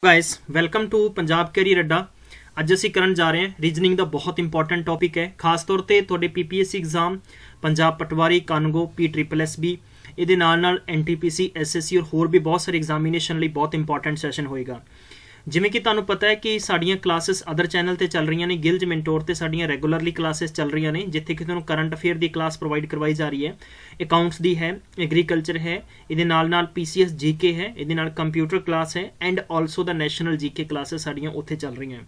Guys welcome to Punjab career Adda. ਅੱਜ ਅਸੀਂ ਕਰਨ ਜਾ ਰਹੇ ਹਾਂ ਰੀਜਨਿੰਗ ਦਾ ਬਹੁਤ ਇੰਪੋਰਟੈਂਟ ਟੌਪਿਕ ਹੈ, ਖਾਸ ਤੌਰ ਤੇ ਤੁਹਾਡੇ ਪੀਪੀਐਸਸੀ ਐਗਜ਼ਾਮ ਪੰਜਾਬ ਪਟਵਾਰੀ ਕਾਨਗੋ PSSB ਇਹਦੇ ਨਾਲ NTPC SSC और ਹੋਰ ਵੀ ਬਹੁਤ ਸਾਰੇ ਐਗਜ਼ਾਮੀਨੇਸ਼ਨ ਲਈ ਬਹੁਤ ਇੰਪੋਰਟੈਂਟ ਸੈਸ਼ਨ ਹੋਏਗਾ। ਜਿਵੇਂ ਕਿ ਤੁਹਾਨੂੰ ਪਤਾ ਹੈ ਕਿ ਸਾਡੀਆਂ ਕਲਾਸਿਸ ਅਦਰ ਚੈਨਲ ਤੇ ਚੱਲ ਰਹੀਆਂ ਨੇ, ਗਿਲਜ ਮੈਂਟੋਰ ਤੇ ਸਾਡੀਆਂ ਰੈਗੂਲਰਲੀ ਕਲਾਸਿਸ ਚੱਲ ਰਹੀਆਂ ਨੇ, ਜਿੱਥੇ ਕਿ ਤੁਹਾਨੂੰ ਕਰੰਟ ਅਫੇਅਰ ਦੀ ਕਲਾਸ ਪ੍ਰੋਵਾਈਡ ਕਰਵਾਈ ਜਾ ਰਹੀ ਹੈ, ਅਕਾਊਂਟਸ ਦੀ ਹੈ, ਐਗਰੀਕਲਚਰ ਹੈ, ਇਹਦੇ ਨਾਲ PCS GK ਹੈ, ਇਹਦੇ ਨਾਲ ਕੰਪਿਊਟਰ ਕਲਾਸ ਹੈ and also the national GK classes ਸਾਡੀਆਂ ਉੱਥੇ ਚੱਲ ਰਹੀਆਂ।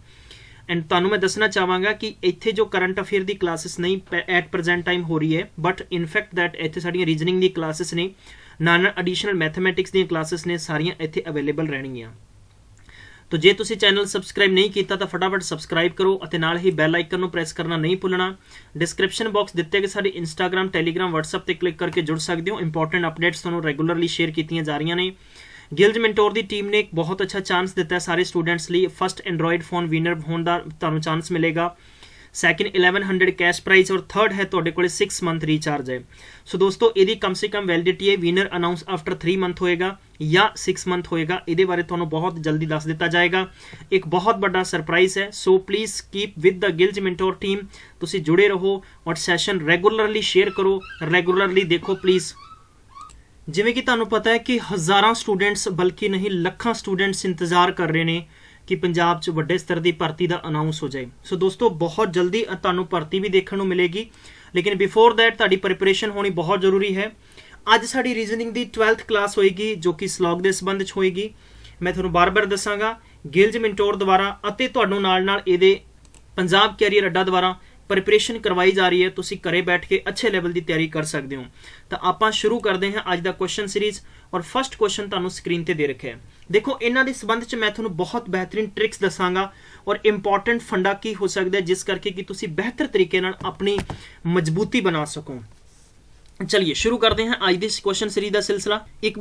एंड ਤੁਹਾਨੂੰ मैं दसना चाहांगा कि इत्थे जो करंट अफेयर की क्लासिस नहीं एट प्रेजेंट टाइम हो रही है, बट इनफैक्ट दैट इत्थे साड़ियां रीजनिंग की क्लासिस ने नाल एडिशनल मैथमैटिक्स दी क्लासिस ने सारियां इत्थे अवेलेबल रहणगियां। तो जे तुसी चैनल सबसक्राइब नहीं किया तो फटाफट सबसक्राइब करो और नाल ही बैल आइकन नूं प्रेस करना नहीं भुलना। डिस्क्रिप्शन बॉक्स दिते गए साडे इंस्टाग्राम टैलीग्राम WhatsApp ते क्लिक करके जुड़ सकते हो। इंपॉर्टेंट अपडेट्स तुहानूं रेगुलरली शेयर कीतियां जा रही ने। ਗਿਲਜ ਮੈਂਟੋਰ ਦੀ ਟੀਮ ਨੇ ਇੱਕ ਬਹੁਤ ਅੱਛਾ ਚਾਂਸ ਦਿੱਤਾ ਹੈ ਸਾਰੇ ਸਟੂਡੈਂਟਸ ਲਈ। ਫਸਟ ਐਂਡਰੋਇਡ ਫੋਨ ਵਿਨਰ ਹੋਣ ਦਾ ਤੁਹਾਨੂੰ ਚਾਂਸ ਮਿਲੇਗਾ। ਸੈਕਿੰਡ 1100 ਕੈਸ਼ ਪ੍ਰਾਈਜ਼ ਔਰ ਥਰਡ ਹੈ ਤੁਹਾਡੇ ਕੋਲੇ 6 ਮੰਥ ਰੀਚਾਰਜ ਹੈ। ਸੋ ਦੋਸਤੋ ਇਹਦੀ ਕਮ ਸੇ ਕਮ ਵੈਲਿਡਿਟੀ ਹੈ, ਵਿਨਰ ਅਨਾਉਂਸ ਆਫਟਰ 3 ਮੰਥ ਹੋਏਗਾ ਜਾਂ 6 ਮੰਥ ਹੋਏਗਾ। ਇਹਦੇ ਬਾਰੇ ਤੁਹਾਨੂੰ ਬਹੁਤ ਜਲਦੀ ਦੱਸ ਦਿੱਤਾ ਜਾਏਗਾ। ਇੱਕ ਬਹੁਤ ਵੱਡਾ ਸਰਪ੍ਰਾਈਜ਼ ਹੈ। So please keep with the Gills mentor team. ਤੁਸੀਂ ਜੁੜੇ ਰਹੋ ਔਰ ਸੈਸ਼ਨ ਰੈਗੂਲਰਲੀ ਸ਼ੇਅਰ ਕਰੋ, ਰੈਗੂਲਰਲੀ ਦੇਖੋ ਪਲੀਜ਼। ਜਿਵੇਂ ਕਿ ਤੁਹਾਨੂੰ ਪਤਾ ਹੈ ਕਿ ਹਜ਼ਾਰਾਂ ਸਟੂਡੈਂਟਸ ਬਲਕਿ ਨਹੀਂ ਲੱਖਾਂ ਸਟੂਡੈਂਟਸ ਇੰਤਜ਼ਾਰ ਕਰ ਰਹੇ ਨੇ ਕਿ ਪੰਜਾਬ 'ਚ ਵੱਡੇ ਸਤਰ ਦੀ ਭਰਤੀ ਦਾ ਅਨਾਉਂਸ ਹੋ ਜਾਏ। ਸੋ ਦੋਸਤੋ ਬਹੁਤ ਜਲਦੀ ਤੁਹਾਨੂੰ ਭਰਤੀ ਵੀ ਦੇਖਣ ਨੂੰ ਮਿਲੇਗੀ, ਲੇਕਿਨ ਬਿਫੋਰ ਦੈਟ ਤੁਹਾਡੀ ਪ੍ਰਿਪਰੇਸ਼ਨ ਹੋਣੀ ਬਹੁਤ ਜ਼ਰੂਰੀ ਹੈ। ਅੱਜ ਸਾਡੀ ਰੀਜ਼ਨਿੰਗ ਦੀ 12th ਕਲਾਸ ਹੋਏਗੀ ਜੋ ਕਿ ਸਲੌਗ ਦੇ ਸੰਬੰਧ 'ਚ ਹੋਏਗੀ। ਮੈਂ ਤੁਹਾਨੂੰ ਬਾਰ-ਬਾਰ ਦੱਸਾਂਗਾ ਗਿਲਜ ਮੈਂਟੋਰ ਦੁਆਰਾ ਅਤੇ ਤੁਹਾਨੂੰ ਨਾਲ ਇਹਦੇ ਪੰਜਾਬ ਕੈਰੀਅਰ ਅੱਡਾ ਦੁਆਰਾ प्रिपरेशन करवाई जा रही है। तुसी घरे बैठ के अच्छे लेवल की तैयारी कर सकते हो। तो आप शुरू करते हैं अज का क्वेश्चन सीरीज और फर्स्ट क्वेश्चन तुहानूं स्क्रीन ते दे रखे है। देखो इन्हां दे संबंध च मैं तुहानूं बहुत बेहतरीन ट्रिक्स दसांगा और इंपॉर्टेंट फंडा की हो सकता है जिस करके कि तुसी बेहतर तरीके नाल अपनी मजबूती बना सको। चलिए शुरू करते हैं आज दिस क्वेश्चन सीरीज का सिलसिला। एक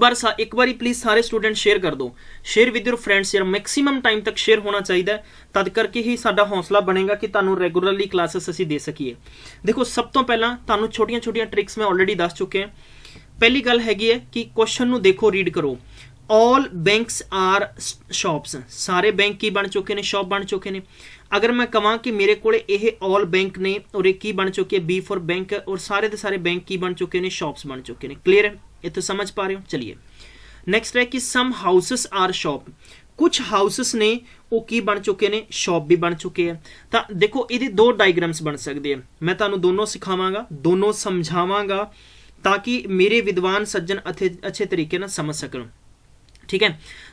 बार प्लीज सारे स्टूडेंट शेयर कर दो, शेयर विद योर फ्रेंड्स यार, मैक्सिमम टाइम तक शेयर होना चाहिए, तद करके ही साडा हौसला बनेगा कि तुहानूं रेगुलरली क्लासेस असीं दे सकीए। देखो सब तो पहला तुहानूं छोटियां ट्रिक्स मैं ऑलरेडी दस चुके हैं। पहली गल हैगी है कि क्वेश्चन नूं देखो, रीड करो। ऑल बैंक्स आर शॉप्स, सारे बैंक की बन चुके हैं, शॉप बन चुके हैं। अगर मैं कहां कि मेरे को ऑल बैंक ने और एक की बन चुकी है B फॉर बैंक और सारे के सारे बैंक की बन चुके हैं, शॉप्स बन चुके हैं। क्लियर है, इतना समझ पा रहे हो। चलिए नैक्सट है कि सम हाउसेस आर शॉप, कुछ हाउसेस ने वो की बन चुके हैं, शॉप भी बन चुके हैं। तो देखो ये दो डायग्राम्स बन सकते हैं, मैं तुहानूं दोनों सिखावांगा, दोनों समझावांगा ताकि मेरे विद्वान सज्जन अच्छे तरीके नाल समझ सकन। ठीक है,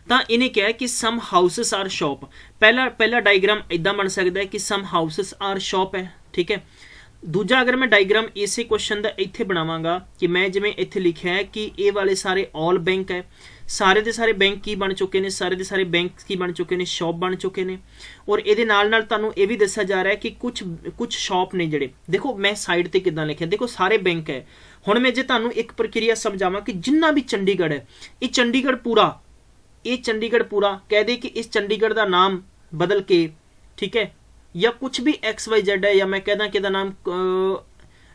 तो इन्हें क्या है कि सम हाउसेस आर शॉप। पहला डायग्राम इदा बन सकता है कि सम हाउसेस आर शॉप है। ठीक है, दूजा अगर मैं डायग्राम इसे क्वेश्चन का इत्थे बनावांगा कि मैं जिवें इत्थे लिखिया है कि ये वाले सारे ऑल बैंक है, सारे के सारे बैंक की बन चुके हैं, सारे के सारे बैंक की बन चुके हैं, शॉप बन चुके हैं। और ये तुहानूं ये भी दस्या जा रहा है कि कुछ शॉप ने जिहड़े, देखो मैं साइड ते किदां लिखिया, देखो सारे बैंक है। हुण मैं जे तुहानूं एक प्रक्रिया समझावां कि जिन्ना भी चंडीगढ़ है, ये चंडीगढ़ पूरा, ये चंडीगढ़ पूरा कह दे कि इस चंडीगढ़ का नाम बदल के, ठीक है, या कुछ भी XYZ है, या मैं कहदा कि नाम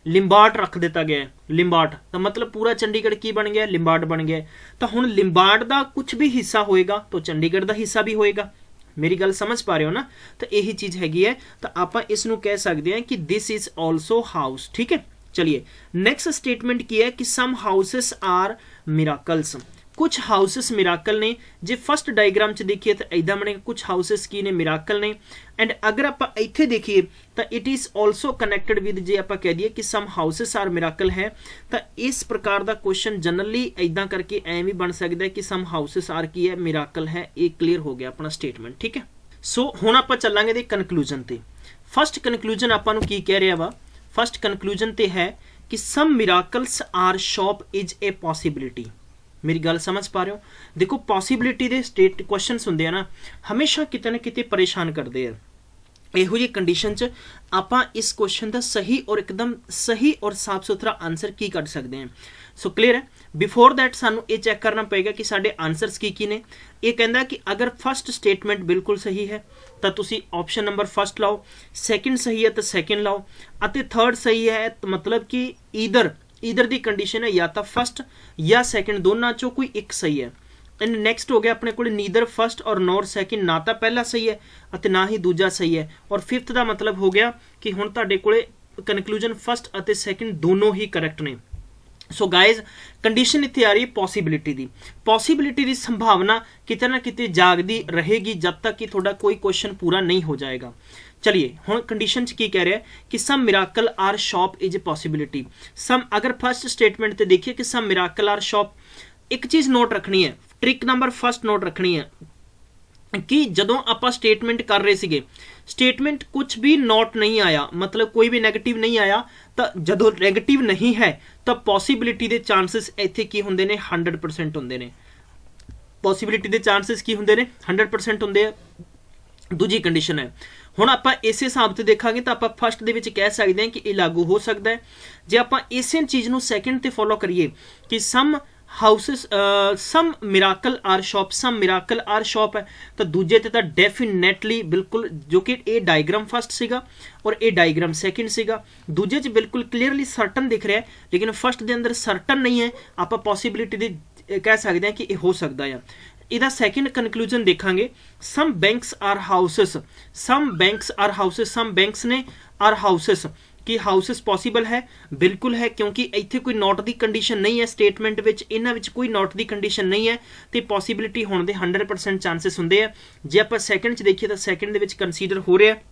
लिंबाट रख दिता गया है, लिंबाट, तो मतलब पूरा चंडीगढ़ की बन गया, लिंबाट बन गया। तो हुण लिंबाट का कुछ भी हिस्सा होएगा तो चंडीगढ़ का हिस्सा भी होएगा। मेरी गल समझ पा रहे हो ना। तो यही चीज़ हैगी है। तो आप इसनूं कह सकते हैं कि दिस इज ऑल्सो हाउस। ठीक है, चलिए नैक्सट स्टेटमेंट की है कि सम हाउसेस आर मिराकल्स, कुछ हाउसेस मिराकल ने। जे फर्स्ट डायग्राम च देखिए तो इदा बनेगा, कुछ हाउसेस की ने मिराकल ने। एंड अगर आप इत्थे देखिए तो it is also connected with, जे आप कह दिए कि सम हाउसेस आर मिराकल है, तो इस प्रकार का क्वेश्चन जनरली इदा करके ऐ भी बन सकता है कि सम हाउसेस आर की है, मिराकल है। ये क्लीयर हो गया अपना स्टेटमेंट। ठीक है, सो हुण आपां चलांगे दे कनक्लूजन ते। फर्स्ट कनक्लूजन आपां नूं की कह रहा वा, फर्स्ट कनक्लूजन ते है कि some miracles are shop is a possibility. मेरी गल समझ पा रहे हो। देखो पॉसिबिलिटी दे स्टेट क्वेश्चनस हुंदे आ ना, हमेशा किते ना किते परेशान करते हैं। इहो जी कंडीशन च आपां इस क्वेश्चन का सही और एकदम सही और साफ सुथरा आंसर की कढ सकते हैं। सो क्लीयर है। बिफोर दैट सानू ये चैक करना पएगा कि साडे आंसर्स की ने। ये कहंदा कि अगर फर्स्ट स्टेटमेंट बिल्कुल सही है तो तुसी ऑप्शन नंबर फर्स्ट लाओ, सैकेंड सही है तो सैकेंड लाओ, अते थर्ड सही है तो मतलब कि इधर दी कंडीशन है या तो फर्स्ट या सैकेंड, दोनों चो कोई एक सही है। एंड नैक्सट हो गया अपने को नीदर फस्ट और नॉर सैकेंड, ना तो पहला सही है और ना ही दूजा सही है। और फिफ्थ का मतलब हो गया कि हुण तुहाडे कोले कनक्लूजन फस्ट और सैकेंड दोनों ही करैक्ट ने। सो गाइज कंडीशन इत्थे आ रही है पॉसीबिलिटी की संभावना किते ना किते जागदी रहेगी जब तक कि थोड़ा कोई क्वेश्चन पूरा नहीं हो जाएगा। चलिए हुण कंडीशन च की कह रहा है कि some miracle are shop is a possibility. Some अगर फर्स्ट स्टेटमेंट ते देखिए कि सम मिराकल आर शॉप, एक चीज़ नोट रखनी है, ट्रिक नंबर फर्स्ट नोट रखनी है कि जदों आपां स्टेटमेंट कर रहे सीगे, स्टेटमेंट कुछ भी नोट नहीं आया, मतलब कोई भी नैगेटिव नहीं आया, तो जदों नैगेटिव नहीं है तो पॉसीबिलिटी के चांसिस इत्थे की हुंदे ने 100% हुंदे ने। पॉसीबिलिटी के चांसिस की हुंदे ने 100% हुंदे आ। दूजी कंडीशन है हुण आपां इस हिसाब से देखा तो आप फस्ट दे विच कह सकते हैं कि यह लागू हो सकता है। जे आपां इसे चीज़ नूं सैकेंड ते फॉलो करिए कि some houses some miracle are shop, some miracle are shop है, तो दूजे ते तां डेफिनेटली बिल्कुल, जो कि ये डायग्राम फस्ट सीगा और ये डायग्राम सैकेंड सीगा, दूजे च बिल्कुल क्लीयरली सर्टन दिख रहा है, लेकिन फस्ट के अंदर सर्टन नहीं है। आप पॉसीबिलिटी दी कह सकते हैं कि यह हो सकता है। इहदा सैकेंड कनक्लूजन देखांगे, some banks are houses, some banks are houses, some banks ने आर हाउसिस, कि हाउसिस पॉसीबल है, बिल्कुल है, क्योंकि इत्थे कोई नॉट दी कंडीशन नहीं है, स्टेटमेंट विच इन्हां विच कोई नॉट दी कंडीशन नहीं है, तो पॉसीबिलिटी होने दे 100% चांसिस होंदे आ। जे आपां सैकेंड च देखिए तो सैकेंड दे विच कंसीडर हो रहा है,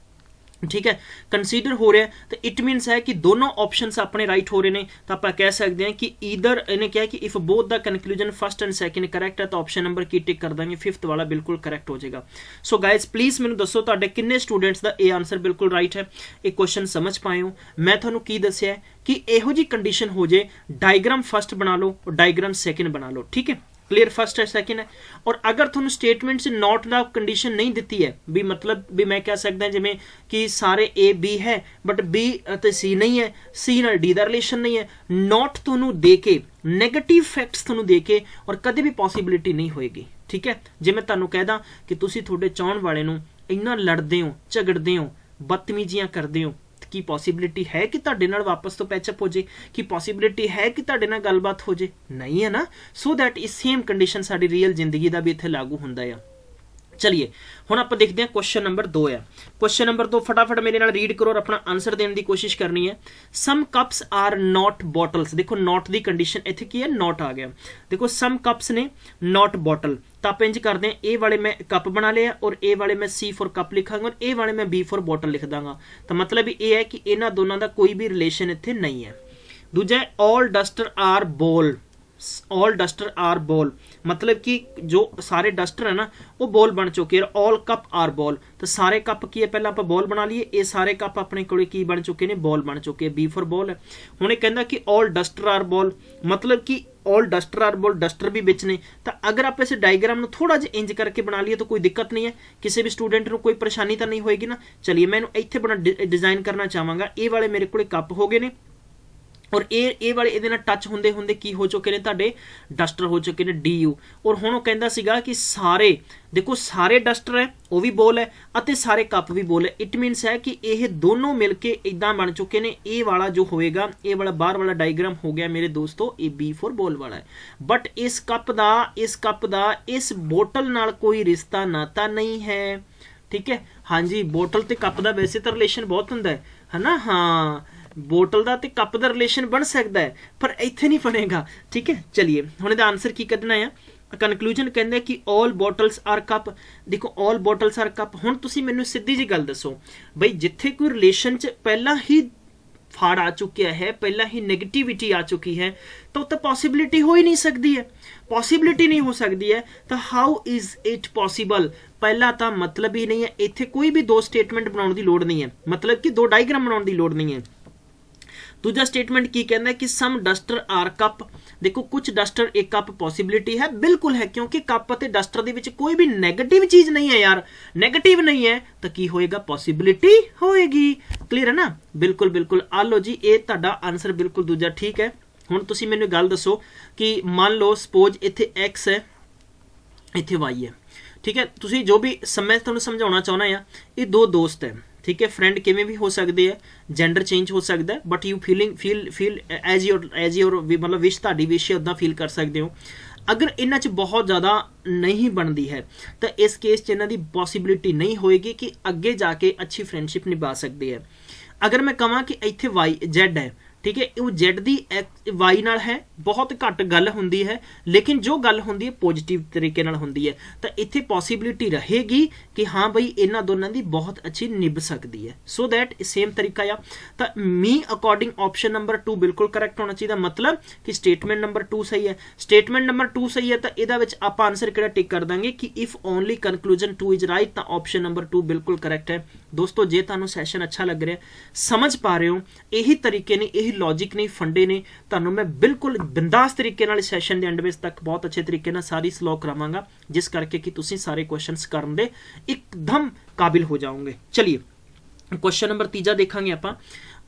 ठीक है, कंसीडर हो रहा है, तो इट मीनस है कि दोनों ऑप्शंस अपने राइट हो रहे हैं। तो आप कह सकते हैं कि ईदर, इन्हें क्या है कि if both the conclusion first and second correct है तो ऑप्शन नंबर की टिक कर देंगे, फिफ्थ वाला बिल्कुल करेक्ट हो जाएगा। सो गाइज प्लीज़ मैंने दसो तुहाडे किन्ने स्टूडेंट्स का ये आंसर बिल्कुल राइट है, एक क्वेश्चन समझ पाए हो। मैं तुहानूं की दस्सिया कि इहो जी कंडीशन हो जाए, डायग्राम फस्ट बना लो और डायग्राम सैकेंड बना लो, ठीक है, क्लियर, फर्स्ट है सैकेंड है। और अगर थोड़ा स्टेटमेंट से नॉट द कंडीशन नहीं दी है, भी मतलब भी मैं कह सकता जिमें कि सारे ए बी है बट बी तो सी नहीं है, सी नाल डी का रिलेशन नहीं है, नॉट थोनू दे के, नैगेटिव फैक्ट्स थोनू दे के और कदे भी पॉसीबिलिटी नहीं होएगी, ठीक है। जे मैं तुहानू कहदा कि तुसी थोड़े चाहण वाले नू इन्ना लड़दे हो, झगड़दे हो, बदतमीजियां करदे हो, की पॉसीबिलिटी है कि तुहाडे नाल वापस तो पैचअप हो जाए, कि पॉसीबिलिटी है कि तुहाडे नाल गलबात हो जाए, नहीं है ना। सो दैट इस सेम कंडीशन साडी रियल जिंदगी का भी इत्थे लागू हुंदा है। चलिए हुण आपां देखते हैं क्वेश्चन नंबर 2 है। क्वेश्चन नंबर 2 फटाफट मेरे नाल रीड करो और अपना आंसर देने की कोशिश करनी है। सम कप्स आर नॉट बॉटल्स, देखो नॉट दी कंडीशन इत्थे की है, नॉट आ गया। देखो सम कप्स ने नॉट बॉटल, तो आप इंज करते हैं, ए वाले मैं कप बना लिया और ए वाले मैं सी फॉर कप लिखांगा और ए वाले मैं बी फॉर बॉटल लिख दांगा। तो मतलब ये है कि इन्हां दोनों का कोई भी रिलेशन इत्थे नहीं है। दूजा all duster are ball, all duster are ball, मतलब कि जो सारे डस्टर है ना वो बॉल बन चुके हैं। ऑल कप आर बॉल, तो सारे कप की है, पहले आप बॉल बना लिए, ये सारे कप अपने कोले की बन चुके हैं, बॉल बन चुके हैं, बी फॉर बॉल है। हुणे कहंदा कि ऑल डस्टर आर बॉल, मतलब कि all duster are ball, duster भी विच ने। तो अगर आप इस डायग्राम में थोड़ा जिहा इंज करके बना लिए तो कोई दिक्कत नहीं है, किसी भी स्टूडेंट को कोई परेशानी तो नहीं होएगी ना। चलिए मैं इत्थे बड़ा डिजाइन करना चाहांगा, ये वाले मेरे को कप हो गए ने और ए वाले इहदे नाल टच हुंदे हुंदे की हो चुके ने, तुहाडे डस्टर हो चुके ने, डी यू। और हुण वो कहंदा सीगा कि सारे, देखो सारे डस्टर है वो भी बॉल है अते सारे कप भी बॉल है। इट मीनस है कि यह दोनों मिलके इदां बन चुके ने। ए वाला जो होएगा, ए वाला बाहर वाला डायग्राम हो गया मेरे दोस्तों, ए बी फॉर बॉल वाला है। बट इस कप दा इस बोतल नाल कोई रिश्ता नाता नहीं है, ठीक है। हाँ जी, बोतल ते कप दा वैसे तो रिलेशन बहुत हुंदा है ना, हाँ बोतल का तो कप का रिलेशन बन सकता है पर इत्थे नहीं बनेगा, ठीक है। चलिए हुण इहदा आंसर की कढना है। कनक्लूजन कहंदे कि ऑल बॉटल्स आर कप, देखो ऑल बॉटल्स आर कप। हुण तुसीं मैनूं सीधी जी गल दसो बई, जिथे कोई रिलेशन च पहला ही फाड़ आ चुकिया है, पहला ही नेगेटिविटी आ चुकी है, तो पॉसिबिलिटी हो ही नहीं सकती है, पॉसिबिलिटी नहीं हो सकती है। तो हाउ इज इट पॉसिबल, पहला तो मतलब ही नहीं है। इत्थे कोई भी दो स्टेटमेंट बनाने की लोड़ नहीं है, मतलब कि दो डायग्राम बनाने की लोड़ नहीं है। दूजा स्टेटमेंट की कहना है कि सम डस्टर आर कप, देखो कुछ डस्टर एक कप पॉसिबिलिटी है, बिल्कुल है, क्योंकि कप और डस्टर दे विच कोई भी नेगेटिव चीज नहीं है यार, नेगेटिव नहीं है तो की होएगा, पॉसिबिलिटी होएगी। क्लियर है ना, बिल्कुल बिल्कुल। आ लो जी, ये तुहाडा आंसर बिल्कुल दूजा ठीक है। हुण तुसीं मैनूं गल दसो कि मान लो सपोज इत्थे एक्स है, इत्थे वाई है, ठीक है। तुसीं जो भी मैं तुहानूं समझाउणा चाहुंदा आ, ये दो दोस्त है, ठीक है। फ्रेंड किवें भी हो सकते हैं, जेंडर चेंज हो सकता है, but you feel as your मतलब विश, तुहाडी विश है उदां फील कर सकते हो। अगर इन्हां च बहुत ज़्यादा नहीं बनती है तो इस केस च इन्हां दी पॉसिबिलिटी नहीं होएगी कि अगे जाके अच्छी फ्रेंडशिप निभा सकती है। अगर मैं कहां कि इत्थे वाई जेड है, ठीक है, वो जेड दी वाई नाल है बहुत घट गल हुंदी है, लेकिन जो गल हुंदी है पॉजिटिव तरीके नाल हुंदी है, तो इत्थे पॉसिबिलिटी रहेगी कि हाँ बई इन्हां दोनों की बहुत अच्छी निभ सकती है। सो दैट सेम तरीका आ। तो मी अकॉर्डिंग ऑप्शन नंबर 2 बिल्कुल करैक्ट होना चाहिए, मतलब कि स्टेटमेंट नंबर 2 सही है। स्टेटमेंट नंबर 2 सही है तो इहदा विच आपां आंसर किहड़ा टिक कर देंगे कि if only conclusion 2 is right, तो ऑप्शन नंबर 2 बिल्कुल करैक्ट है। दोस्तों जे तुहानूं सैशन अच्छा लग रहा है, समझ पा रहे हो, यही तरीके ने, यही लॉजिक ने, फंडे ने, तुहानूं मैं बिल्कुल बिंदास तरीके नाल सैशन के एंड विच तक बहुत अच्छे तरीके नाल सारी स्लो करावांगा, जिस करके कि तुसीं सारे क्वेश्चनस करन दे एकदम काबिल हो जाओगे। चलिए क्वेश्चन नंबर 3 देखांगे आपां।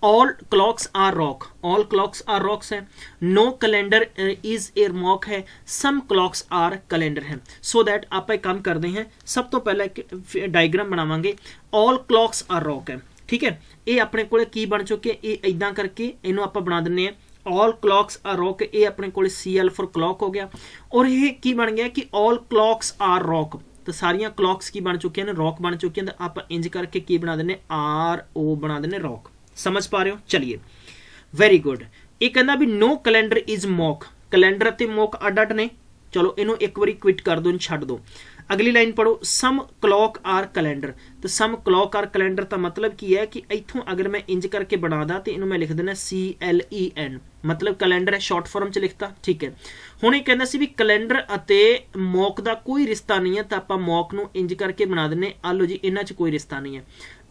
All clocks are rock, all clocks are rocks है, no calendar is a mock है, सम क्लॉक्स आर कैलेंडर है। सो दैट आप एक काम करते हैं, सब तो पहले एक डायग्राम बनावांगे। ऑल क्लॉक्स आर रॉक है, ठीक है, ये अपने कोले की बन चुके, ये इदां करके इनू आप बना दिंने हैं ऑल क्लॉक्स आर रॉक, ये अपने कोले CL फॉर क्लॉक हो गया, और ये की बन गया कि ऑल क्लॉक्स आर रॉक, तो सारियां क्लॉक्स की बन चुकी हैं, रॉक बन चुकी हैं, तो आप इंज करके की बना देने RO बना देने रॉक। समझ पा रहे हो? चलिए वेरी गुड। ये कहना भी no calendar is mock, calendar ते मॉक अड अड ने, चलो इनू एक बारी क्विट कर दो, छड्ड दो। अगली लाइन पढ़ो, सम क्लॉक आर कैलेंडर, तो सम क्लॉक आर कैलेंडर का मतलब की है कि इथों अगर मैं इंज करके बना दा तो इनू मैं लिख देना CLEN, मतलब कैलेंडर है, शॉर्ट फॉर्म च लिखता, ठीक है। हुण ये कहना सी भी कैलेंडर अते मॉक का कोई रिश्ता नहीं है, तो आप मॉक नू इंज करके बना देने, आ लो जी इन्हां च कोई रिश्ता नहीं है।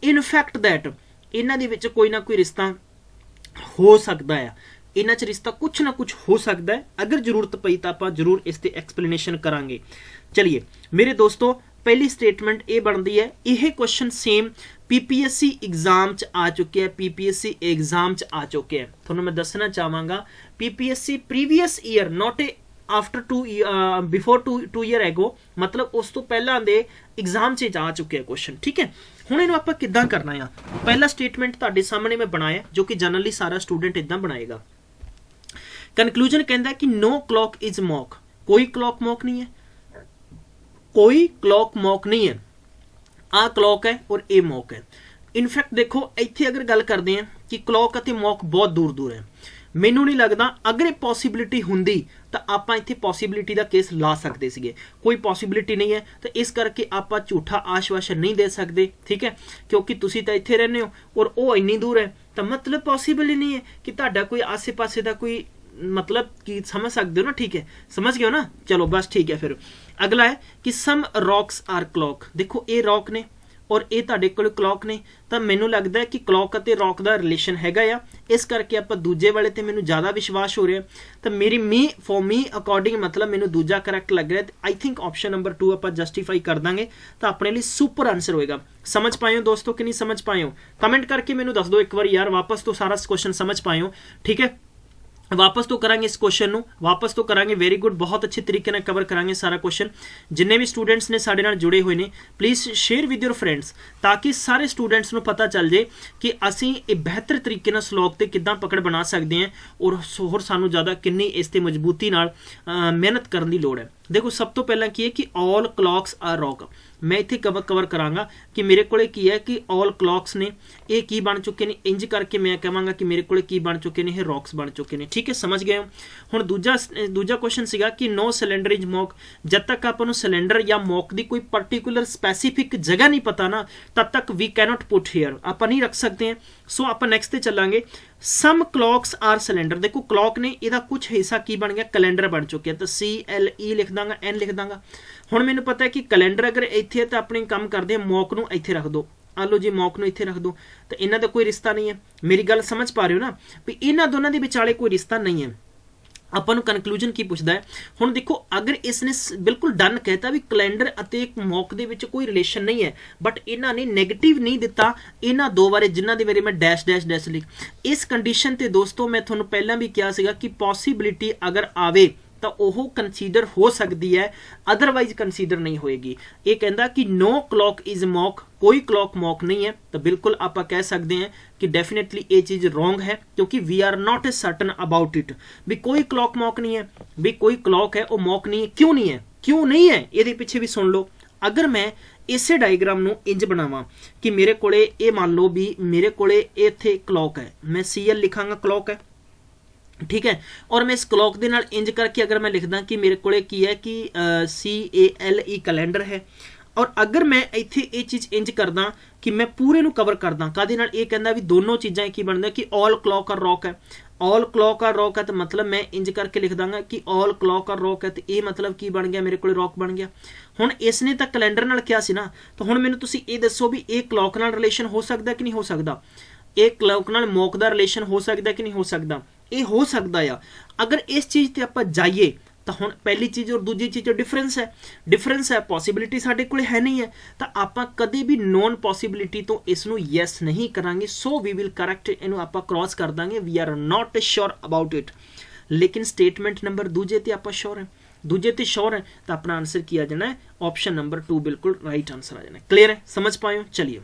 इन फैक्ट दैट इन्हां दे विच कोई ना कोई रिश्ता हो सकता है, इन्हां च रिश्ता कुछ ना कुछ हो सकता है, अगर जरूरत पई तो आप जरूर इसकी एक्सप्लेनेशन करांगे। चलिए मेरे दोस्तों, पहली स्टेटमेंट ये बनती है, यह क्वेश्चन सेम PPSC एग्जाम च आ चुके हैं, PPSC एग्जाम च आ चुके हैं। थोड़ा मैं दसना चाहांगा PPSC previous year, not A after 2 before 2 year ago, मतलब उस तो पहला दे एग्जाम च आ चुके हैं क्वेश्चन, ठीक है। हुण इहनूं आपां किद्दां करना है? पहला स्टेटमेंट तुहाडे सामने मैं बनाया, जो कि जनरली सारा स्टूडेंट इदां बनाएगा। कंक्लूजन कहता है कि नो क्लॉक इज मॉक, कोई क्लॉक मॉक नहीं है, कोई क्लॉक मॉक नहीं है, आ क्लॉक है और ए मॉक है। इनफैक्ट देखो इत्थे अगर गल करते हैं कि क्लॉक अते मॉक बहुत दूर दूर है, मैनू नहीं लगता अगर ये पॉसिबिलिटी हुंदी तो आप इत्थे पॉसिबिलिटी का केस ला सकते सीगे, कोई पॉसिबिलिटी नहीं है, तो इस करके आप झूठा आश्वासन नहीं दे सकते, ठीक है, क्योंकि तुसी तो इत्थे रहने हो और वो इन्नी दूर है, तो मतलब पॉसिबल ही नहीं है कि तुहाडा कोई आसे पासे का कोई, मतलब कि समझ सकते हो ना, ठीक है, समझ गए हो ना। चलो बस ठीक है। फिर अगला है कि सम रॉक्स आर क्लॉक, देखो ये रॉक ने और ये तुहाडे कोल क्लॉक ने, तो मैनू लगता है कि क्लॉक और रॉक का रिलेशन हैगा आ, इस करके आप दूजे वाले ते मैनू ज़्यादा विश्वास हो रहा है, तो मेरी फॉर मी अकॉर्डिंग मतलब मैनू दूजा करैक्ट लग रहा है। आई थिंक ऑप्शन नंबर 2 आप जस्टिफाई कर देंगे तो अपने लिए सुपर आंसर होएगा। समझ पाए हो दोस्तों कि नहीं समझ पाए हो? कमेंट करके मैनू दस दो एक बार यार, वापस तो सारा क्वेश्चन समझ पाए हो, ठीक है। वापस तो करांगे इस क्वेश्चन नू, वापस तो करांगे, वेरी गुड, बहुत अच्छे तरीके नाल कवर करांगे सारा क्वेश्चन। जिन्ने भी स्टूडेंट्स ने साडे नाल जुड़े हुए ने, please share with your friends, ताकि सारे स्टूडेंट्स नू पता चल जाए कि असीं एक बेहतर तरीके नाल स्लोक ते किद्दां पकड़ बना सकते हैं और सानू ज़्यादा किन्नी इस ते मजबूती नाल मेहनत करने की लोड़ है। देखो सब तो पहला की है कि ऑल क्लॉक्स आर रॉक, मैं इत्थे कवर करांगा कि मेरे कोले की है कि ऑल क्लॉक्स ने ये की बन चुके हैं, इंज करके मैं कहांगा कि मेरे कोले की बन चुके हैं, ये रॉक्स बन चुके हैं, ठीक है, समझ गए हो। हुण दूजा क्वेश्चन सीगा कि नो सिलेंडर इज मॉक, जब तक आपां नूं सिलेंडर या मॉक की कोई पर्टिकुलर स्पैसीफिक जगह नहीं पता ना, तब तक वी कैनॉट पुट हेयर, आप नहीं रख सकते हैं। सो आप नैक्सट चलांगे, सम क्लॉक्स आर सिलेंडर, देखो क्लॉक ने इहदा कुछ हिस्सा की बन गया, कैलेंडर बन चुके हैं, तो CLE लिख दांगा, N लिख दांगा। हुण मैनूं पता है कि कैलेंडर अगर इत्थे है तो अपने काम करते हैं, मॉक नूं इत्थे रख दो, आ लो जी मॉक नूं इत्थे रख दो, तो इन्हां दा कोई रिश्ता नहीं है। मेरी गल समझ पा रहे हो ना भी इन्हां दोनों दे विचाले कोई रिश्ता नहीं है। ਆਪਾਂ ਨੂੰ ਕਨਕਲੂਜਨ ਕੀ ਪੁੱਛਦਾ ਹੈ? ਹੁਣ ਦੇਖੋ ਅਗਰ ਇਸਨੇ ਬਿਲਕੁਲ ਡਨ ਕਹਿਤਾ ਵੀ ਕੈਲੰਡਰ ਅਤੇ ਮੌਕ ਦੇ ਵਿੱਚ ਕੋਈ ਰਿਲੇਸ਼ਨ ਨਹੀਂ ਹੈ, ਬਟ ਇਹਨਾਂ ਨੇ ਨੈਗੇਟਿਵ ਨਹੀਂ ਦਿੱਤਾ ਇਹਨਾਂ ਦੋ ਬਾਰੇ ਜਿਨ੍ਹਾਂ ਦੇ ਬਾਰੇ ਮੈਂ ਡੈਸ਼ ਡੈਸ਼ ਡੈਸ਼ ਲਿਖ, ਇਸ ਕੰਡੀਸ਼ਨ ਤੇ ਦੋਸਤੋ ਮੈਂ ਤੁਹਾਨੂੰ ਪਹਿਲਾਂ ਵੀ ਕਿਹਾ ਸੀਗਾ ਕਿ ਪੋਸੀਬਿਲਿਟੀ ਅਗਰ ਆਵੇ ਤਾਂ ਉਹ ਕੰਸੀਡਰ ਹੋ ਸਕਦੀ ਹੈ, ਅਦਰਵਾਈਜ਼ ਕੰਸੀਡਰ ਨਹੀਂ ਹੋਏਗੀ। ਇਹ ਕਹਿੰਦਾ ਕਿ नो क्लॉक इज मॉक, कोई क्लॉक मॉक नहीं है, तो बिल्कुल आप कह सकते हैं कि डेफिनेटली ये चीज़ रॉन्ग है, क्योंकि we are not a certain about it. भी कोई क्लॉक मॉक नहीं है, भी कोई क्लॉक है वो मॉक नहीं है। क्यों नहीं है, क्यों नहीं है, ये पीछे भी सुन लो। अगर मैं इसे डायग्राम ਨੂੰ ਇੰਜ ਬਣਾਵਾਂ कि मेरे ਕੋਲੇ ਇਹ मान लो भी मेरे कोले ਇੱਥੇ क्लॉक है, मैं CL लिखांगा क्लॉक है, ठीक है। और मैं इस क्लॉक के नाल इंज करके अगर मैं लिखदा कि मेरे कोले की है कि CALE कैलेंडर है, और अगर मैं इत्थे ये चीज़ इंज करदा कि मैं पूरे नूं कवर करदा कादे नाल, ये कहंदा भी दोनों चीज़ां की बनदा कि ऑल क्लॉक और रॉक है। ऑल क्लॉक और रॉक है तो मतलब मैं इंज करके लिख दांगा कि ऑल क्लॉक और रॉक है, तो ये मतलब की बन गया, मेरे को रॉक बन गया। हुण इसने तो कैलेंडर नाल किया सी ना, तो हुण मैनूं तुसीं ये दसो भी ये क्लॉक नाल रिलेशन हो सकदा कि नहीं हो सकदा, ये क्लॉक नाल मॉक दा रिलेशन हो सकदा कि नहीं हो सकदा, ये हो सकदा आ। अगर इस चीज़ ते आपां जाइए तो हुण पहली चीज़ और दूजी चीज़ डिफरेंस है, पॉसिबिलिटी साडे कोल है नहीं है, तो आपां कदे भी नॉन पॉसिबिलिटी तो इसनूं यस नहीं करांगे। सो वी विल करैक्ट, इनूं आपां क्रॉस कर दांगे, we are not sure about it. लेकिन स्टेटमेंट नंबर दूजे ते आपां श्योर है, दूजे ते श्योर है, तो अपना आंसर किया जाना है ऑप्शन नंबर 2 बिल्कुल राइट आंसर आ जाना है। क्लियर है, समझ पाए? चलिए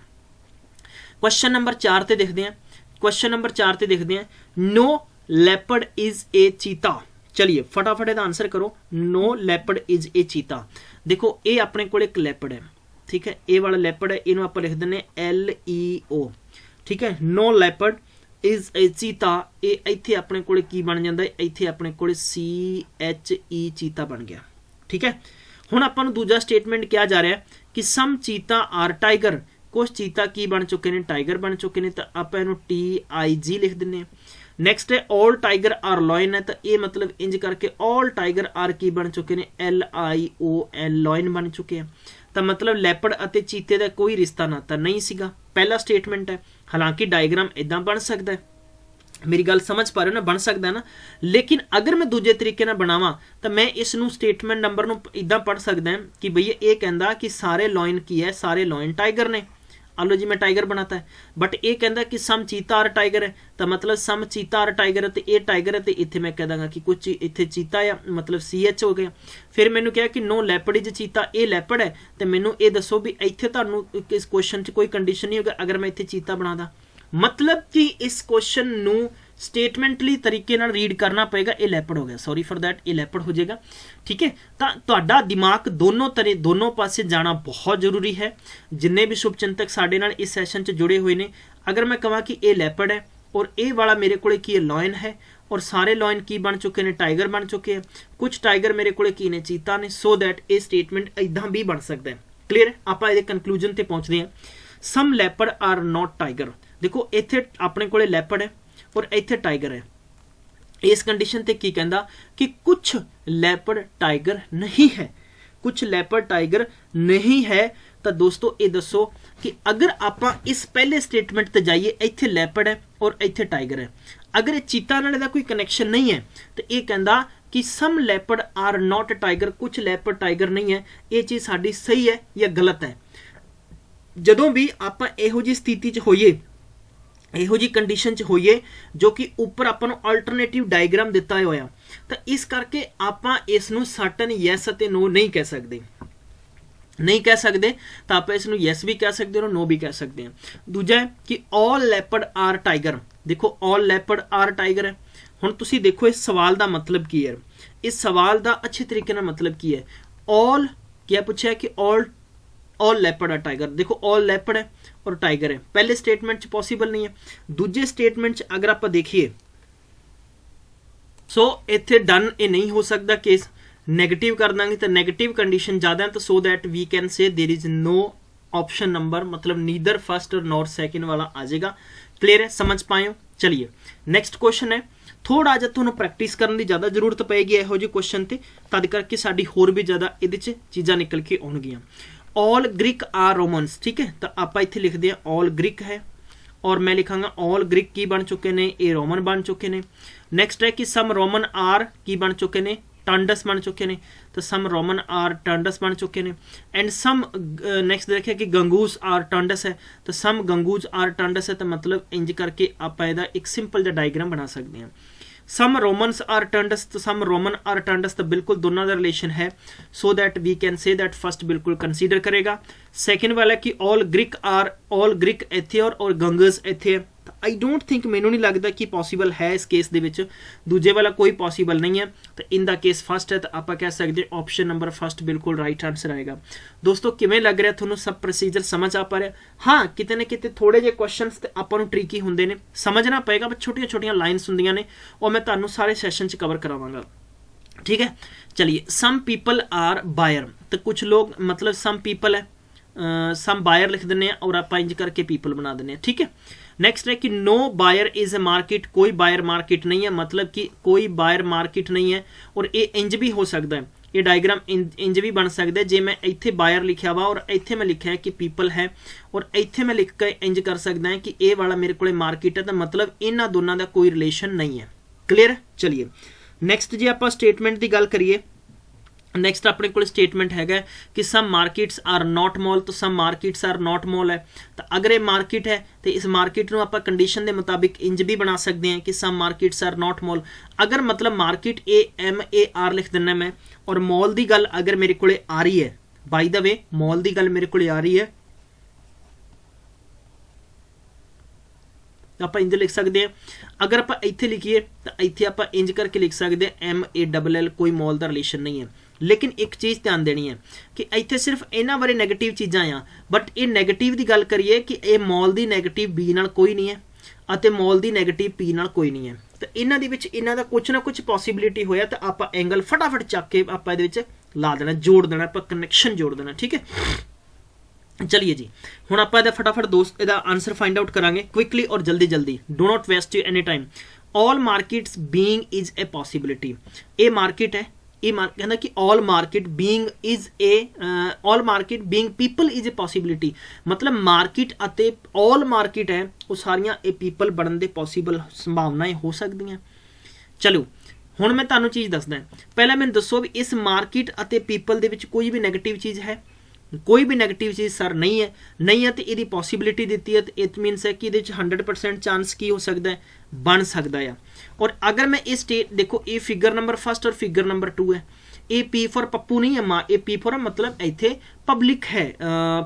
क्वेश्चन नंबर 4 ते देखते हैं। क्वेश्चन नंबर 4 ते देखते हैं, नो लेपर्ड इज ए चीता। चलिए फटाफट इसका आंसर करो, नो लेपर्ड इज ए चीता। देखो ये अपने को एक लेपर्ड है, ठीक है, ये वाला लेपर्ड है, इन्हों आप लिख देने LEO, ठीक है। नो लेपर्ड इज ए चीता, ये इत्थे अपने को की बन जाता है, इत्थे अपने को CHE चीता बन गया, ठीक है। हुण आपां नूं दूजा स्टेटमेंट किया जा रहा है कि सम चीता आर टाइगर, कुछ चीता की बन चुके हैं, टाइगर बन चुके हैं, तो आप इन्हूं TIG लिख देने। नैक्सट है ऑल टाइगर आर लॉयन है, तो ये मतलब इंज करके ऑल टाइगर आर की बन चुके हैं, LION लॉयन बन चुके हैं, तो मतलब लैपर्ड अते चीते का कोई रिश्ता नाता नहीं सीगा। पहला स्टेटमेंट है, हालांकि डायग्राम इदां बन सकता है, मेरी गल समझ पा रहे हो ना, बन सकता है ना। लेकिन अगर मैं दूजे तरीके ना बनावा तो मैं इसनूं स्टेटमेंट नंबर नूं इदां पढ़ सकदा है कि भैया ये कहंदा कि सारे लॉयन की है, सारे लॉयन टाइगर ने। आलो जी मैं टाइगर बनाता है, बट ये कहता कि सम चीता आर टाइगर है, तो मतलब सम चीता आर टाइगर है, तो ये टाइगर है, तो इत्थे मैं कह दांगा कि कुछ इत्थे चीता है, मतलब CH हो गया। फिर मैनू कहा कि नो लैपर्ड इज चीता, ये लैपर्ड है, तो मैनू ये दसो भी इत्थे तुहानू इस क्वेश्चन च कोई कंडीशन नहीं होगा अगर मैं इत्थे चीता बना दा। मतलब कि इस क्वेश्चन नू स्टेटमेंटली तरीके नाल रीड करना पएगा, ये लैपर्ड हो गया, सॉरी फॉर दैट, ये लैपर्ड हो जाएगा, ठीक है। तो तुहाडा दिमाग दोनों पासे जाना बहुत जरूरी है। जिन्ने भी शुभचिंतक साडे नाल इस सैशन च जुड़े हुए ने, अगर मैं कहां कि ये लैपर्ड है और ये वाला मेरे को की लॉयन है, और सारे लॉयन की बन चुके हैं, टाइगर बन चुके हैं, कुछ टाइगर मेरे को की ने चीता ने, सो दैट ये स्टेटमेंट इदां भी बन सकता है। क्लीयर है, आप ये कंक्लूजन ते पहुंचते हैं। सम लैपर्ड आर नॉट टाइगर, देखो इत्थे अपने को लैपर्ड है और इत्थे टाइगर है, इस कंडीशन ते की कहंदा कि कुछ लैपर्ड टाइगर नहीं है, कुछ लैपर्ड टाइगर नहीं है। तो दोस्तों ये दसो कि अगर आपां इस पहले स्टेटमेंट ते जाइए, इत्थे लैपर्ड है और इत्थे टाइगर है, अगर ये चीता नाल दा कोई कनैक्शन नहीं है, तो ये कहंदा कि सम लैपर्ड आर नॉट टाइगर, कुछ लैपर्ड टाइगर नहीं है। ये चीज़ साडी सही है या गलत है? जदों भी आपां इहो जी स्थिति च होइए, इहो जी कंडीशन च होइए जो कि ऊपर आपां नूं अल्टरनेटिव डायग्राम दिता होया, तो इस करके आपां इस नूं सर्टन यस अते नो नहीं कह सकते, नहीं कह सकते, तो आप इसनूं यस भी कह सकते हो, नो भी कह सकते हैं। दूजा है कि ऑल लैपर्ड आर टाइगर, देखो ऑल लैपर्ड आर टाइगर है। हुण तुसीं देखो इस सवाल का मतलब की है, इस सवाल का अच्छे तरीके नाल मतलब की है। ऑल क्या पूछा है कि ऑल लैपर्ड आर टाइगर, देखो ऑल लैपर्ड है और टाइगर है, पहले स्टेटमेंट च पॉसिबल नहीं है। दूजे स्टेटमेंट च अगर आप देखिए, सो इत्थे डन ये नहीं हो सकता केस, नेगेटिव कर देंगे तो नेगेटिव कंडीशन ज़्यादा है, तो so that we can say there is no option number, मतलब नीदर फर्स्ट और नॉर सेकंड वाला आ जाएगा। क्लियर है, समझ पाए हो? चलिए नेक्स्ट क्वेश्चन है, थोड़ा जिहा तुहानूं प्रैक्टिस करने की ज़्यादा जरूरत पेगी इहो जिहे क्वेश्चन ते, तद करके साडी होर भी ज़्यादा इहदे च चीज़ां निकल के आउणगीआं। ऑल ग्रीक आर रोमन्स, ठीक है, तो आप इत्थे लिखते हैं ऑल ग्रीक है, और मैं लिखांगा ऑल ग्रीक की बन चुके ने, ये रोमन बन चुके ने। नैक्सट है कि सम रोमन आर की बन चुके ने, टर्नडस बन चुके ने, तो सम रोमन आर टर्नडस बन चुके ने। एंड सम नैक्सट देखे कि गंगूस आर टर्नडस है, तो सम गंगूज आर टर्नडस है, तो मतलब इंज करके आप इहदा एक सिंपल जिहा डायग्राम बना सकते हैं। सम रोमन्स आर टर्नडस, तो सम रोमन आर टर्नडस, तो बिल्कुल दोनों का रिलेशन है, so that we can say that first बिल्कुल कंसीडर करेगा, ਸੈਕਿੰਡ ਵਾਲਾ ਕਿ ਆਲ ਗ੍ਰੀਕ ਇੱਥੇ ਔਰ ਗੰਗਸ ਇੱਥੇ। ਆਈ ਡੋਂਟ ਥਿੰਕ, ਮੈਨੂੰ ਨਹੀਂ ਲੱਗਦਾ ਕਿ ਪੋਸੀਬਲ ਹੈ ਇਸ ਕੇਸ ਦੇ ਵਿੱਚ। ਦੂਜੇ ਵਾਲਾ ਕੋਈ ਪੋਸੀਬਲ ਨਹੀਂ ਹੈ, ਤਾਂ ਇਨ ਦਾ ਕੇਸ ਫਸਟ ਹੈ, ਤਾਂ ਆਪਾਂ ਕਹਿ ਸਕਦੇ ਆਪਸ਼ਨ ਨੰਬਰ ਫਸਟ ਬਿਲਕੁਲ ਰਾਈਟ ਆਨਸਰ ਆਏਗਾ। ਦੋਸਤੋ ਕਿਵੇਂ ਲੱਗ ਰਿਹਾ ਤੁਹਾਨੂੰ, ਸਭ ਪ੍ਰੋਸੀਜਰ ਸਮਝ ਆ ਪਾ ਰਿਹਾ? ਹਾਂ, ਕਿਤੇ ਨਾ ਕਿਤੇ ਥੋੜੇ ਜਿਹੇ ਕੁਐਸਚਨਸ ਤੇ ਆਪਾਂ ਨੂੰ ਟ੍ਰਿਕੀ ਹੁੰਦੇ ਨੇ, ਸਮਝਣਾ ਪਏਗਾ, ਬਟ ਛੋਟੀਆਂ ਛੋਟੀਆਂ ਲਾਈਨਸ ਹੁੰਦੀਆਂ ਨੇ, ਉਹ ਮੈਂ ਤੁਹਾਨੂੰ ਸਾਰੇ ਸੈਸ਼ਨ 'ਚ ਕਵਰ ਕਰਾਵਾਂਗਾ। ठीक है, चलिए सम पीपल आर बायर, तो कुछ लोग मतलब सम पीपल है, सम बायर लिख देने और आप इंज करके पीपल बना देने। ठीक है, नेक्स्ट है कि no buyer is a market, कोई बायर मार्केट नहीं है, मतलब कि कोई बायर मार्केट नहीं है। और ये इंज भी हो सकता है, ये डायग्राम इंज भी बन सकता है, जे मैं इत्थे बायर लिखा वा और इत्थे मैं लिखा है कि पीपल है, और इत्थे मैं लिख के इंज कर सकता है कि ये वाला मेरे को मार्केट है, तो मतलब इन्हां दोनों का कोई रिलेशन नहीं है। क्लियर? चलिए नैक्सट जे आप स्टेटमेंट की गल करिए, नैक्सट अपने को स्टेटमेंट है कि सम मार्केट्स आर नॉट मॉल, तो सम मार्केट्स आर नॉट मॉल है। तो अगर ये मार्केट है तो इस मार्केट को आप कंडीशन के मुताबिक इंज भी बना सकते हैं कि सम मार्केट्स आर नॉट मॉल। अगर मतलब मार्केट MAR लिख देना मैं, और मॉल की गल अगर मेरे को आ रही है, बाय द वे मॉल की गल मेरे को आ रही है, आप इंज लिख सकते हैं। अगर आप इत्थे लिखिए तो इत्थे आप इंज करके लिख सकते हैं MALL, कोई मॉल का रिलेशन नहीं है। लेकिन एक चीज़ ध्यान देनी है कि इत्थे सिर्फ इन्हां बारे नैगेटिव चीज़ां आ, बट ये नैगेटिव की गल करिए कि ये मॉल की नैगेटिव B नाल कोई नहीं है और मॉल की नैगेटिव P नाल कोई नहीं है। तो इन्हां दे विच इन्हां दा कुछ ना कुछ पॉसिबिलिटी होया, तो आप एंगल फटाफट चक के आप इहदे विच ला देना, जोड़ देना, आप कनैक्शन जोड़ देना। ठीक है, चलिए जी हुण आपां इहदा फटाफट दोस्त इहदा आंसर फाइंड आउट करांगे क्विकली और जल्दी जल्दी, do not waste you any time. All markets being is a possibility, ये मार्केट है, ये कहना कि all market being is a, all market being people is a possibility, मतलब मार्केट अते ऑल मार्केट है वो सारियां ए पीपल बनने दे पॉसिबल संभावनाएं हो सकदियां। चलो हुण मैं तुहानूं चीज़ दसदा, पहले मैनूं दसो भी इस मार्केट अते पीपल दे विच कोई भी नैगेटिव चीज़ है? कोई भी नैगेटिव चीज़ सर नहीं है, नहीं है तो ये पॉसिबिलिटी दी है, तो इट मीनस है कि ये 100% चांस की हो सकता है, बन सकता है। और अगर मैं इस स्टेट देखो, ये फिगर नंबर फर्स्ट और फिगर नंबर 2 है, ये P फॉर पप्पू नहीं है, माँ ये P फॉर मतलब इत्थे पब्लिक है,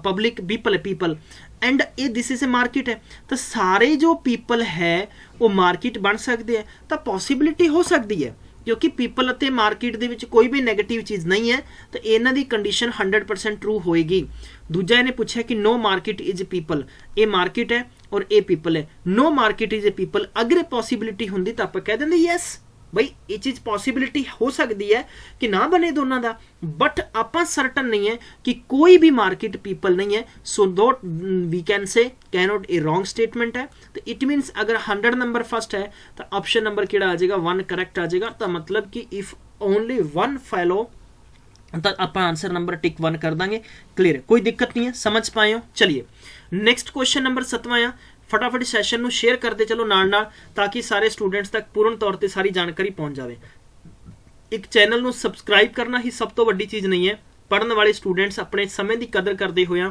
पब्लिक पीपल है, पीपल एंड ये दिस इज ए मार्केट है, तो सारे जो पीपल है वो मार्केट बन सकते हैं, तो पॉसिबिलिटी हो सकती है क्योंकि पीपल अते मार्केट दे विच कोई भी नैगेटिव चीज़ नहीं है, तो इन्हां दी कंडीशन 100% ट्रू होएगी। दूजा इन्हें पूछा कि no market is a people, ये मार्केट है और ये पीपल है, no market is a people, अगर पॉसिबिलिटी होंदी तो आप कह देंगे यस भाई ये चीज़ पॉसिबिलिटी हो सकती है कि ना बने दोनों का, बट आपां सर्टन नहीं है कि कोई भी मार्केट पीपल नहीं है, so that we can say cannot a wrong statement है। तो इट मीनस अगर 100 नंबर फर्स्ट है तो ऑप्शन नंबर किहड़ा आ जाएगा 1 करेक्ट आ जाएगा, तो मतलब कि इफ ओनली 1 फॉलो तो आप आंसर नंबर टिक 1 कर देंगे। क्लियर, कोई दिक्कत नहीं है, समझ पाए हो? चलिए नेक्स्ट क्वेश्चन नंबर 7वां आ, फटाफट सैशन में शेयर करते चलो नाल ताकि सारे स्टूडेंट्स तक पूर्ण तौर पर सारी जानकारी पहुँच जाए। एक चैनल में सबसक्राइब करना ही सब तो वड्डी चीज़ नहीं है, पढ़ने वाले स्टूडेंट्स अपने समय की कदर करते हुए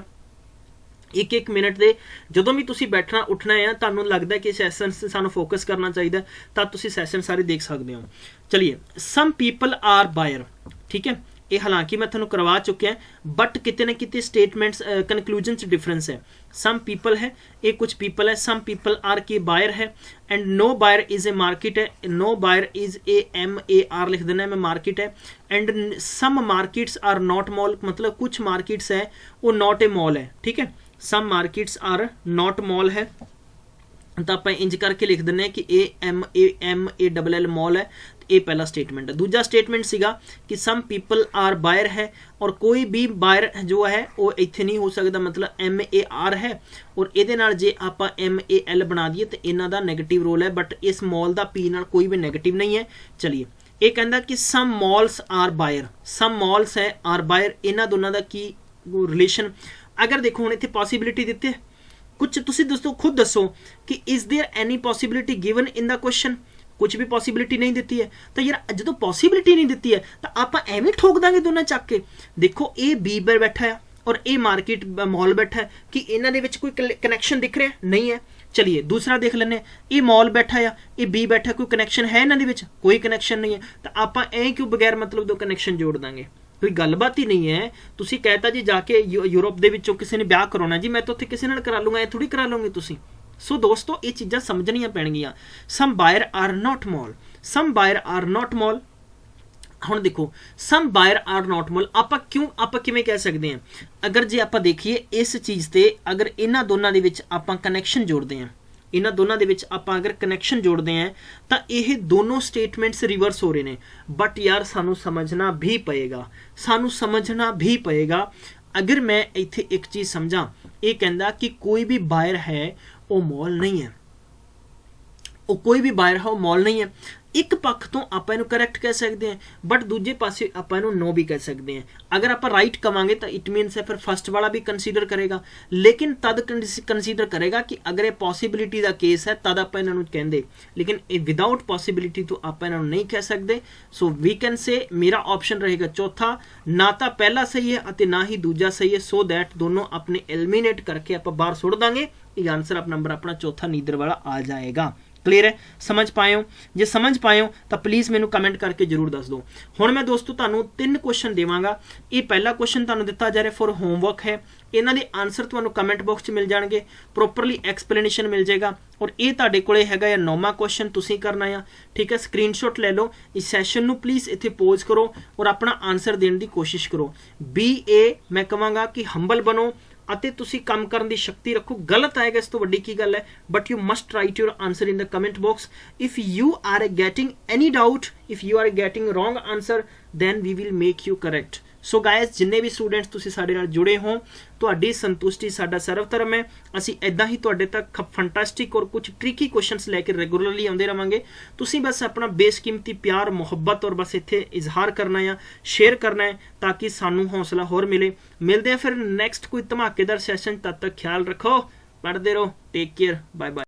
एक एक मिनट दे जदों भी तुसी बैठना उठना है, तुहानूं लगदा है कि सैशन से सानूं फोकस करना चाहिए, तो तुसी सैशन सारे देख सकते हो। चलिए सम पीपल आर बायर, ठीक है, ये हालांकि मैं तुहानूं करवा चुकिया, बट किते ना किते स्टेटमेंट्स कंक्लूजन च डिफरेंस है। सम पीपल है, ये कुछ पीपल है, सम पीपल आर की बायर है, and no buyer is a market है, no buyer is a MAR लिख देना है मैं मार्केट है, and some markets are not mall, मतलब कुछ मार्केट्स है वो नॉट ए मॉल है। ठीक है, सम मार्केट्स आर नॉट मॉल है, तो आप इंज करके लिख दें कि MALL मॉल है, ये पहला स्टेटमेंट है। दूजा स्टेटमेंट सीगा कि सम पीपल आर बायर है, और कोई भी बायर जो है वो इत्थे नहीं हो सकता, मतलब MAR है, और ये नाल जे आप MAL बना दिए तो इन्हां दा नेगेटिव रोल है, बट इस मॉल दा P नाल कोई भी नेगेटिव नहीं है। चलिए ये कहता कि some malls are buyer, some malls है आर बायर, इन्हां दोनों का की रिलेशन, अगर देखो हुण इत्थे पॉसिबिलिटी दिते है कुछ, तुसी दोस्तों खुद दसो कि is there any possibility given in the question, कुछ भी पॉसिबिलिटी नहीं दी है, तो यार जो पॉसिबिलिटी नहीं दी है तो आप एवं ठोक देंगे दोनों चक के। देखो ये बी पर बैठा है और ये मार्केट मॉल बैठा है, कि इन्हों के कोई कनैक्शन दिख रहा नहीं है। चलिए दूसरा देख लें, ये मॉल बैठा है, ये बी बैठा, कोई कनैक्शन है इन्हों के कोई कनैक्शन नहीं है, तो आप क्यों बगैर मतलब दो कनैक्शन जोड़ देंगे? कोई गलबात ही नहीं है। तुसी कहता जी जाके यूरोप दे विचों किसी ने ब्याह कराउणा जी, मैं तो उत्थे किसी नाल करा लूंगा, ये थोड़ी करा लोगे तुसी। सो दोस्तों ये चीज़ां समझणियां पैणगीਆਂ। Some buyer are not mall, some buyer are not mall. ਹੁਣ देखो some buyer are not mall ਆਪਾਂ ਕਿਵੇਂ ਕਹਿ ਸਕਦੇ ਹਾਂ? अगर जे ਆਪਾਂ देखिए इस चीज़ ਤੇ अगर ਇਹਨਾਂ ਦੋਨਾਂ ਦੇ ਵਿੱਚ ਆਪਾਂ ਕਨੈਕਸ਼ਨ ਜੋੜਦੇ ਹਾਂ, ਇਹਨਾਂ ਦੋਨਾਂ ਦੇ ਵਿੱਚ ਆਪਾਂ ਅਗਰ ਕਨੈਕਸ਼ਨ ਜੋੜਦੇ ਹਾਂ ਤਾਂ ਇਹ ਦੋਨੋਂ ਸਟੇਟਮੈਂਟਸ ਰਿਵਰਸ ਹੋ ਰਹੇ ਨੇ। ਬਟ ਯਾਰ ਸਾਨੂੰ ਸਮਝਣਾ ਵੀ ਪਏਗਾ, ਸਾਨੂੰ ਸਮਝਣਾ ਵੀ ਪਏਗਾ। अगर मैं ਇੱਥੇ ਇੱਕ ਚੀਜ਼ ਸਮਝਾਂ, ਇਹ ਕਹਿੰਦਾ ਕਿ ਕੋਈ ਵੀ ਬਾਇਰ ਹੈ ਉਹ ਮॉल नहीं है, ਉਹ ਕੋਈ ਵੀ ਬਾਇਰ ਹੈ ਉਹ ਮॉल नहीं है। एक पक्ष तो आप इनू करैक्ट कह सकते हैं, बट दूजे पासे आप इनू नो भी कह सकते हैं। अगर आप राइट कवांगे तो इट मीनस है फिर फर्स्ट वाला भी कंसीडर करेगा, लेकिन तद कंसीडर करेगा कि अगर ये पॉसिबिलिटी का केस है तद आप इन्हों कहेंगे, लेकिन विदाउट पॉसिबिलिटी तो आप इन्हों नहीं कह सकते। सो वी कैन से मेरा ऑप्शन रहेगा चौथा, ना तो पहला सही है और ना ही दूजा सही है। सो दैट दोनों अपने एलिमिनेट करके आप बाहर सुट देंगे, ये आंसर आप नंबर अपना चौथा नीदर वाला आ जाएगा। क्लीयर है? समझ पाए हो? जे समझ पाए हो तो प्लीज़ मैनू कमेंट करके जरूर दस दो। हुण मैं दोस्तों तुहानू 3 क्वेश्चन देवांगा। ये पहला क्वेश्चन तुहानू दिता जा रहा फॉर होमवर्क है, इन्हां दे आंसर तुहानू कमेंट बॉक्स च मिल जाएंगे, प्रॉपरली एक्सप्लेनेशन मिल जाएगा। और ये तुहाडे कोले हैगा 9वां क्वेश्चन तुसीं करना है, ठीक है? स्क्रीनशॉट ले लो, इस सैशन नू प्लीज़ इत्थे पॉज करो और अपना आंसर देने की कोशिश करो। BA मैं कहांगा कि हंबल बनो ਅਤੇ ਤੁਸੀਂ ਕੰਮ ਕਰਨ ਦੀ ਸ਼ਕਤੀ ਰੱਖੋ। ਗਲਤ ਆਏਗਾ ਇਸ ਤੋਂ ਵੱਡੀ ਕੀ ਗੱਲ ਹੈ, but you must right your answer in the comment box. If you are getting any doubt, if you are getting wrong answer, then we will make you correct। So guys ਜਿੰਨੇ ਵੀ ਸਟੂਡੈਂਟਸ ਤੁਸੀਂ ਸਾਡੇ ਨਾਲ ਜੁੜੇ ਹੋ, ਤੁਹਾਡੀ ਸੰਤੁਸ਼ਟੀ ਸਾਡਾ ਸਰਵਧਰਮ ਹੈ। ਅਸੀਂ ਇਦਾਂ ਹੀ ਤੁਹਾਡੇ ਤੱਕ ਫੈਂਟੈਸਟਿਕ ਔਰ ਕੁਝ ਟ੍ਰਿਕੀ ਕੁਐਸਚਨਸ ਲੈ ਕੇ ਰੈਗੂਲਰਲੀ ਆਉਂਦੇ ਰਵਾਂਗੇ। ਤੁਸੀਂ ਬਸ ਆਪਣਾ ਬੇਸ਼ਕੀਮਤੀ ਪਿਆਰ ਮੁਹੱਬਤ ਔਰ ਬਸ ਇੱਥੇ ਇਜ਼ਹਾਰ ਕਰਨਾ ਹੈ, ਸ਼ੇਅਰ ਕਰਨਾ ਹੈ, ਤਾਂ ਕਿ ਸਾਨੂੰ ਹੌਸਲਾ ਹੋਰ ਮਿਲੇ। ਮਿਲਦੇ ਆ ਫਿਰ ਨੈਕਸਟ ਕੋਈ ਧਮਾਕੇਦਾਰ ਸੈਸ਼ਨ, ਤਦ ਤੱਕ ਖਿਆਲ ਰੱਖੋ, ਪੜ੍ਹਦੇ ਰਹੋ, ਟੇਕ ਕੇਅਰ, ਬਾਏ ਬਾਏ।